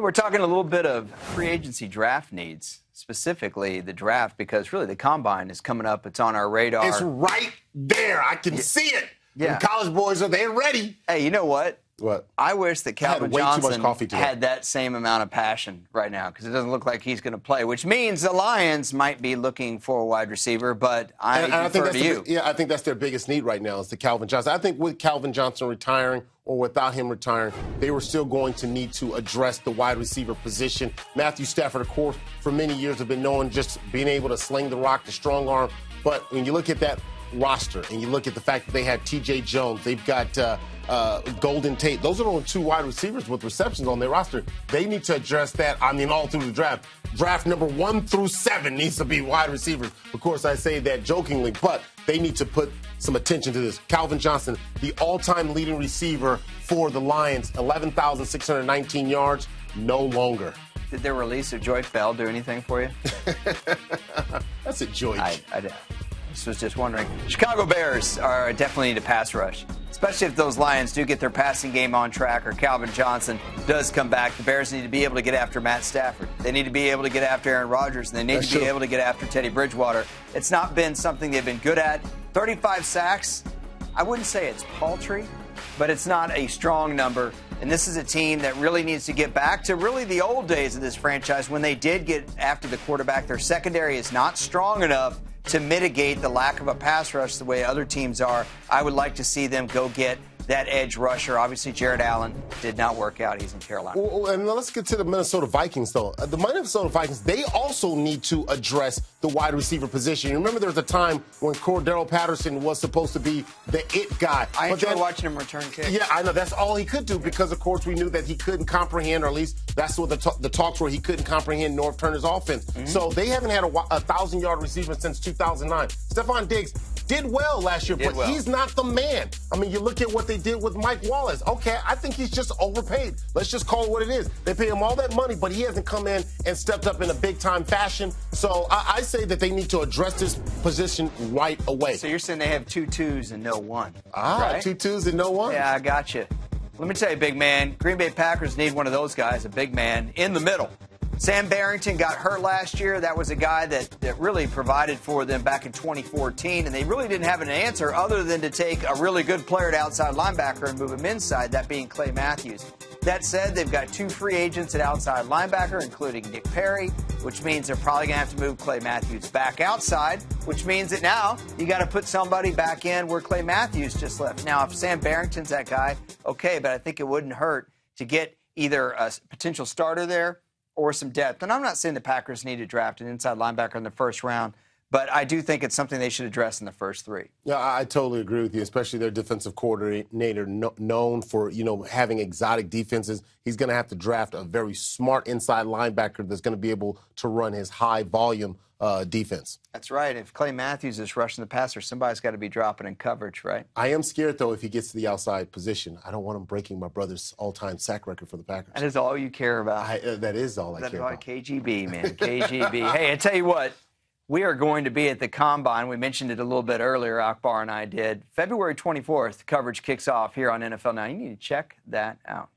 We're talking a little bit of free agency draft needs, specifically the draft, because really the combine is coming up. It's on our radar. It's right there. I can see it. Yeah. The college boys they're ready. Hey, you know what? What? I wish that Calvin way too much Johnson coffee today. had that same amount of passion right now, because it doesn't look like he's going to play, which means the Lions might be looking for a wide receiver, but I defer to you. I think that's their biggest need right now is the Calvin Johnson. I think with Calvin Johnson retiring or without him retiring, they were still going to need to address the wide receiver position. Matthew Stafford, of course, for many years have been known just being able to sling the rock, the strong arm. But when you look at that roster and you look at the fact that they have T.J. Jones, they've got Golden Tate. Those are the only two wide receivers with receptions on their roster. They need to address that, all through the draft. Draft number 1 through 7 needs to be wide receivers. Of course, I say that jokingly, but they need to put some attention to this. Calvin Johnson, the all-time leading receiver for the Lions, 11,619 yards, no longer. Did their release of Joyce Bell do anything for you? That's a joy. I was just wondering. Chicago Bears are definitely need a pass rush, especially if those Lions do get their passing game on track or Calvin Johnson does come back. The Bears need to be able to get after Matt Stafford. They need to be able to get after Aaron Rodgers, and they need to be able to get after Teddy Bridgewater. It's not been something they've been good at. 35 sacks, I wouldn't say it's paltry, but it's not a strong number. And this is a team that really needs to get back to really the old days of this franchise when they did get after the quarterback. Their secondary is not strong enough to mitigate the lack of a pass rush the way other teams are. I would like to see them go get that edge rusher. Obviously, Jared Allen did not work out. He's in Carolina. Well, and let's get to the Minnesota Vikings, though. The Minnesota Vikings, they also need to address the wide receiver position. You remember there was a time when Cordero Patterson was supposed to be the it guy. I enjoy watching him return kicks. Yeah, I know. That's all he could do because, of course, we knew that he couldn't comprehend, or at least that's what the talks were. He couldn't comprehend North Turner's offense. Mm-hmm. So they haven't had a 1,000-yard receiver since 2009. Stephon Diggs did well last year, but he's not the man. I mean, you look at what they did with Mike Wallace. Okay, I think he's just overpaid. Let's just call it what it is. They pay him all that money, but he hasn't come in and stepped up in a big-time fashion. So I say that they need to address this position right away. So you're saying they have 2 2s and no 1. Right? 2 2s and no 1. Yeah, I got you. Let me tell you, big man, Green Bay Packers need one of those guys, a big man, in the middle. Sam Barrington got hurt last year. That was a guy that really provided for them back in 2014, and they really didn't have an answer other than to take a really good player to outside linebacker and move him inside, that being Clay Matthews. That said, they've got 2 free agents at outside linebacker, including Nick Perry, which means they're probably going to have to move Clay Matthews back outside, which means that now you got to put somebody back in where Clay Matthews just left. Now, if Sam Barrington's that guy, okay, but I think it wouldn't hurt to get either a potential starter there or some depth. And I'm not saying the Packers need to draft an inside linebacker in the first round, but I do think it's something they should address in the first 3. Yeah, I totally agree with you, especially their defensive coordinator known for, having exotic defenses. He's going to have to draft a very smart inside linebacker that's going to be able to run his high volume defense. That's right. If Clay Matthews is rushing the passer, somebody's got to be dropping in coverage, right? I am scared, though, if he gets to the outside position. I don't want him breaking my brother's all-time sack record for the Packers. That is all you care about. That is all I care about. KGB, man. KGB. Hey, I tell you what, we are going to be at the Combine. We mentioned it a little bit earlier, Akbar and I did. February 24th, coverage kicks off here on NFL Now. You need to check that out.